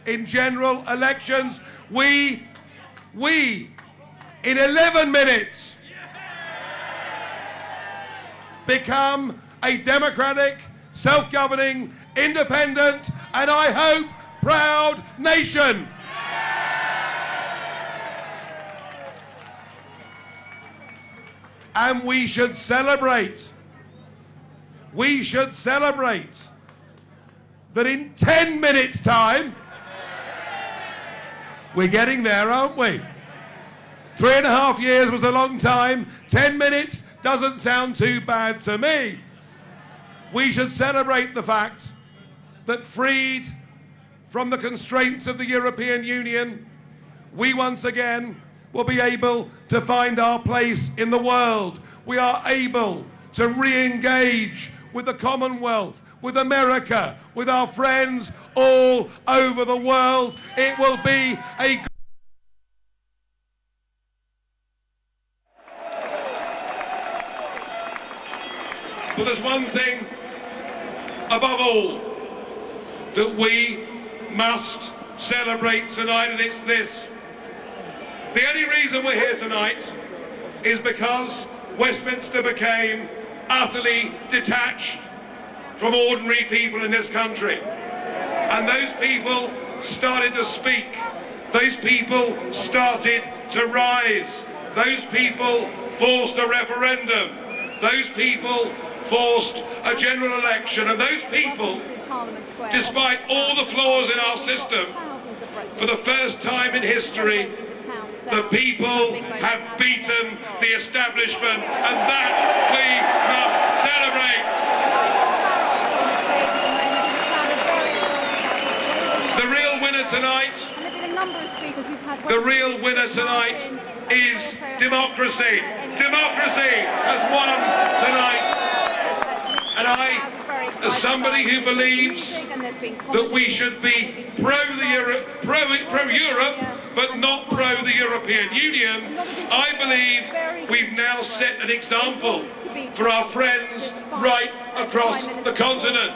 in general elections. We, in 11 minutes, become a democratic, self-governing, independent, and I hope proud nation. And we should celebrate. We should celebrate that in 10 minutes' time, we're getting there, aren't we? 3.5 years was a long time. 10 minutes doesn't sound too bad to me. We should celebrate the fact that, freed from the constraints of the European Union, we once again will be able to find our place in the world. We are able to re-engage with the Commonwealth, with America, with our friends all over the world. It will be a But there's one thing above all that we must celebrate tonight, and it's this. The only reason we're here tonight is because Westminster became utterly detached from ordinary people in this country. And those people started to speak. Those people started to rise. Those people forced a referendum. Those people forced a general election. And those people, despite all the flaws in our system, for the first time in history, the people have beaten the establishment, and that we must celebrate. The real winner tonight, is democracy. Democracy has won tonight. And I, as somebody who believes that we should be pro-Europe, but not pro the European Union, I believe we've now set an example for our friends right across the continent.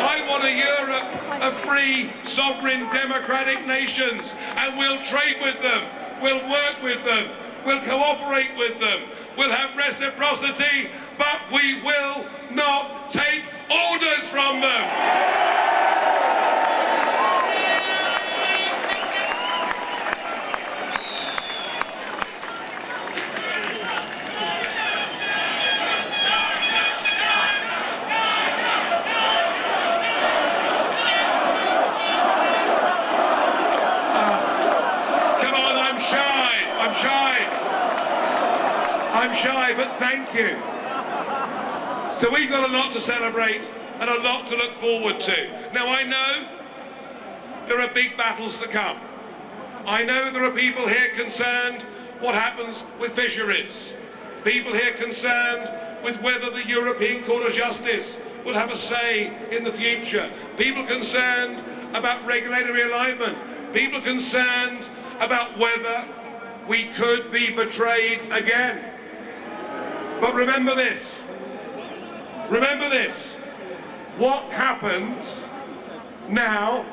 I want a Europe of free, sovereign, democratic nations, and we'll trade with them, we'll work with them, we'll cooperate with them, we'll have reciprocity, but we will not take orders from them. I'm shy, but thank you. So we've got a lot to celebrate and a lot to look forward to. Now, I know there are big battles to come. I know there are people here concerned what happens with fisheries. People here concerned with whether the European Court of Justice will have a say in the future. People concerned about regulatory alignment. People concerned about whether we could be betrayed again. But remember this. Remember this. What happens now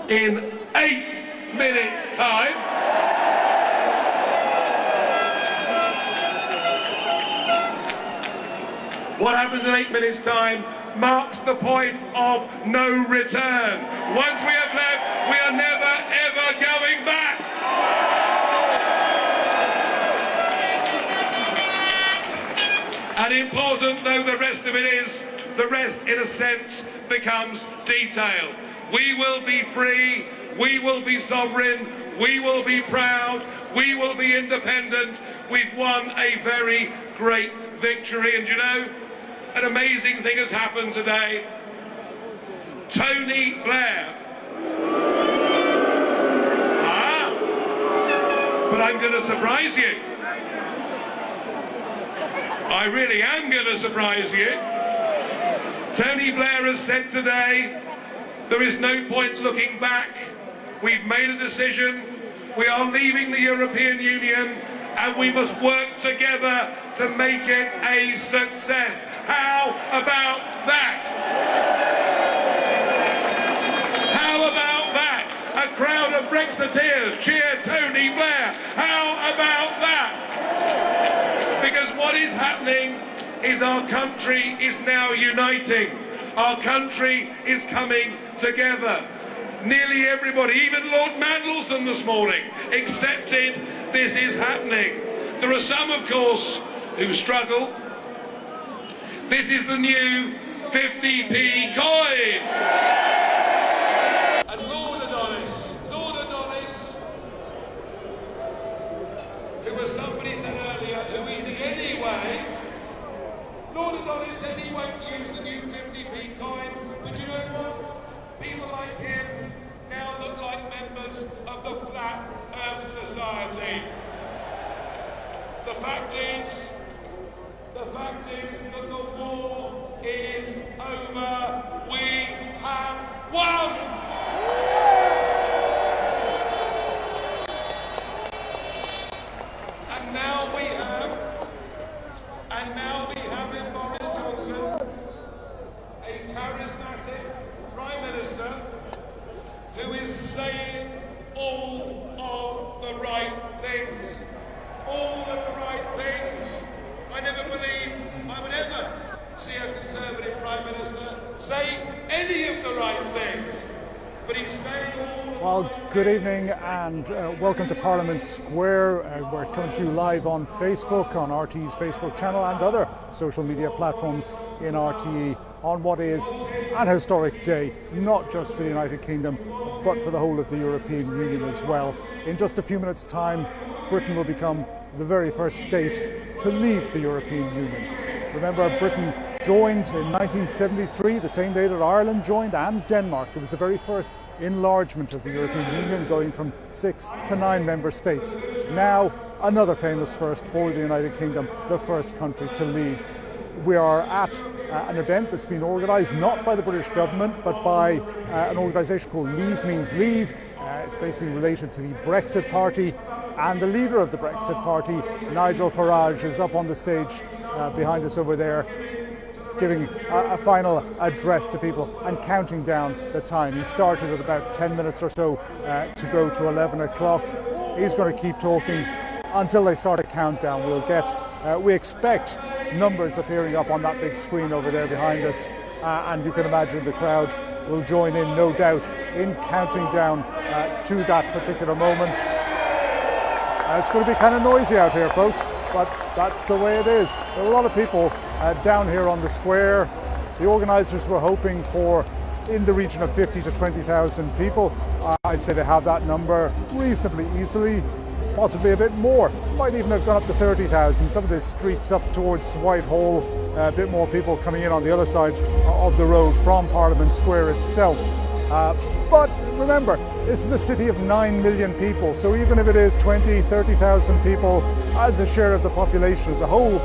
in 8 minutes' time? What happens in 8 minutes' time marks the point of no return. Once we have left, we are never, ever going back. And important though the rest of it is, the rest, in a sense, becomes detail. We will be free, we will be sovereign, we will be proud, we will be independent. We've won a very great victory. And you know, an amazing thing has happened today. Tony Blair. But I'm going to surprise you. I really am going to surprise you. Tony Blair has said today, there is no point looking back. We've made a decision. We are leaving the European Union, and we must work together to make it a success. How about that? Brexiteers cheer Tony Blair. How about that? Because what is happening is our country is now uniting. Our country is coming together. Nearly everybody, even Lord Mandelson this morning, accepted this is happening. There are some, of course, who struggle. This is the new 50p coin. And Lord Adonis, who, as somebody said earlier, who is in any way, Lord Adonis says he won't use the new 50p coin, but you know what? People like him now look like members of the Flat Earth Society. The fact is that the war is over. We have won! And now we have in Boris Johnson a charismatic Prime Minister who is saying all of the right things. All of the right things. I never believed I would ever see a Conservative Prime Minister say any of the right things. But he's saying all of the right things. Good evening and welcome to Parliament Square. We're coming to you live on Facebook, on RTE's Facebook channel and other social media platforms in RTE on what is an historic day, not just for the United Kingdom, but for the whole of the European Union as well. In just a few minutes' time, Britain will become the very first state to leave the European Union. Remember, Britain joined in 1973, the same day that Ireland joined, and Denmark. It was the very first enlargement of the European Union, going from 6 to 9 member states. Now, another famous first for the United Kingdom, the first country to leave. We are at an event that's been organised not by the British government, but by an organisation called Leave Means Leave. It's basically related to the Brexit Party, and the leader of the Brexit Party, Nigel Farage, is up on the stage behind us over there, giving a final address to people and counting down the time. He started at about 10 minutes or so to go to 11 o'clock. He's going to keep talking until they start a countdown. We expect numbers appearing up on that big screen over there behind us, and you can imagine the crowd will join in, no doubt, in counting down to that particular moment. It's going to be kind of noisy out here, folks, but that's the way it is. There are a lot of people down here on the square. The organisers were hoping for in the region of 50 to 20,000 people. I'd say they have that number reasonably easily, possibly a bit more. Might even have gone up to 30,000. Some of the streets up towards Whitehall, a bit more people coming in on the other side of the road from Parliament Square itself. But remember, this is a city of 9 million people, so even if it is 20, 30,000 people as a share of the population as a whole,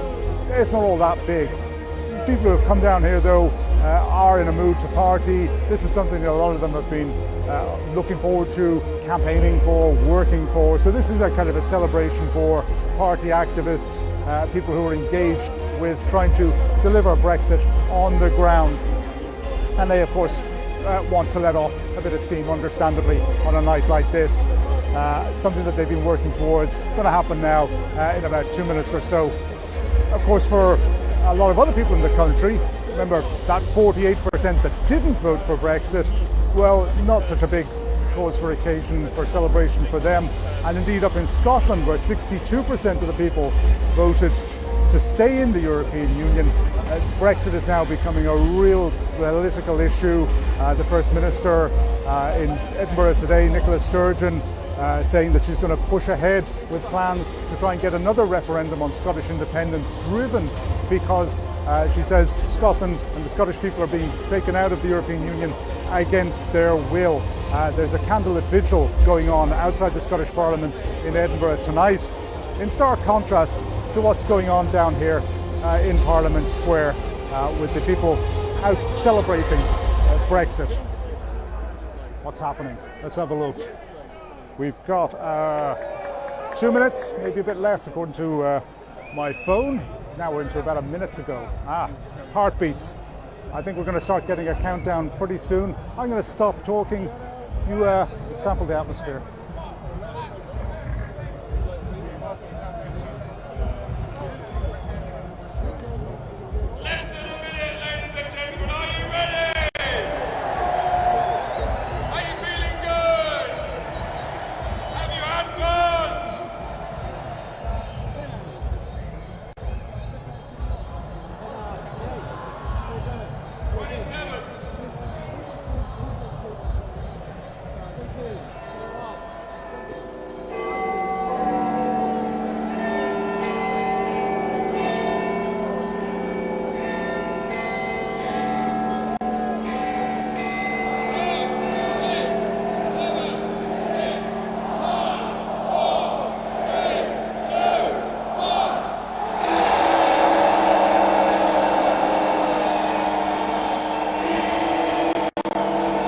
it's not all that big. People who have come down here, though, are in a mood to party. This is something that a lot of them have been looking forward to, campaigning for, working for. So this is a kind of a celebration for party activists, people who are engaged with trying to deliver Brexit on the ground. And they, of course, want to let off a bit of steam, understandably, on a night like this. Something that they've been working towards. It's going to happen now in about 2 minutes or so. Of course, for a lot of other people in the country, remember that 48% that didn't vote for Brexit, well, not such a big cause for occasion, for celebration for them. And indeed up in Scotland, where 62% of the people voted to stay in the European Union, Brexit is now becoming a real political issue. The First Minister in Edinburgh today, Nicola Sturgeon, saying that she's going to push ahead with plans to try and get another referendum on Scottish independence, driven because she says Scotland and the Scottish people are being taken out of the European Union against their will. There's a candlelit vigil going on outside the Scottish Parliament in Edinburgh tonight, in stark contrast to what's going on down here in Parliament Square with the people out celebrating Brexit. What's happening? Let's have a look. We've got 2 minutes, maybe a bit less according to my phone. Now we're into about a minute to go. Heartbeats. I think we're going to start getting a countdown pretty soon. I'm going to stop talking. You sample the atmosphere.